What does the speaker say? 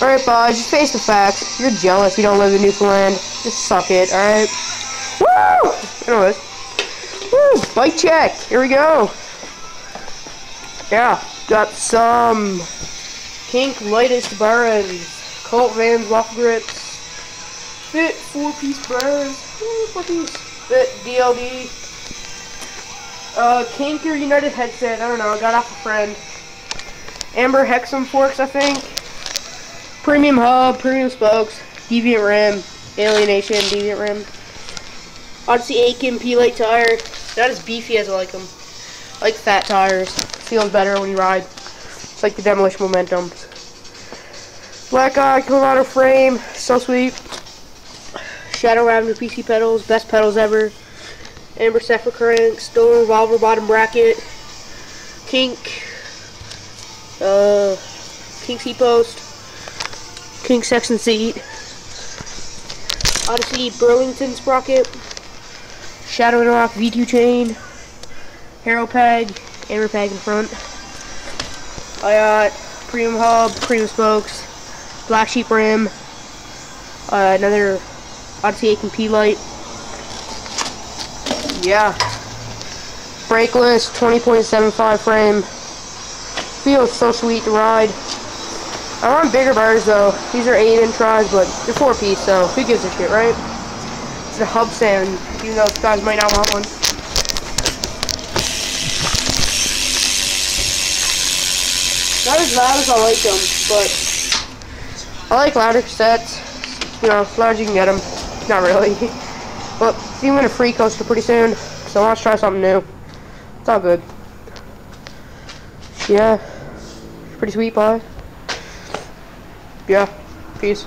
Alright, bud, just face the facts. You're jealous you don't live in Newfoundland. Just suck it, alright? Woo! Anyways. Woo! Bike check! Here we go! Yeah, got some Kink lightest burns, Colt Vans waffle grips, Fit 4-piece burns, 4-piece Fit DLD, Kink or United headset, I don't know, I got off a friend, Amber Hexam forks, I think, premium hub, premium spokes, deviant rim, alienation, deviant rim, Odyssey Aiken P-Light tire, not as beefy as I like them. I like fat tires. Feels better when you ride. It's like the Demolition Momentum. Blackeye Killorado frame. So sweet. Shadow Avenue PC pedals. Best pedals ever. Amber Sapphire crank. Stolen revolver bottom bracket. Kink. Kink seat post. Kink section seat. Odyssey Burlington sprocket. Shadow and Rock V2 chain. Hero peg. Amber peg in front. I got premium hub, premium spokes, black sheep rim, another Odyssey Aiken P-Light. Yeah. Brakeless 20.75 frame. Feels so sweet to ride. I want bigger bars though. These are 8-inch rides, but they're 4-piece, so who gives a shit, right? It's a hub stand, even though guys might not want one. Not as loud as I like them, but I like louder sets. You know, as loud as you can get them. Not really. But see, I'm going to free coaster pretty soon, so I want to try something new. It's all good. Yeah. Pretty sweet, bye. Yeah. Peace.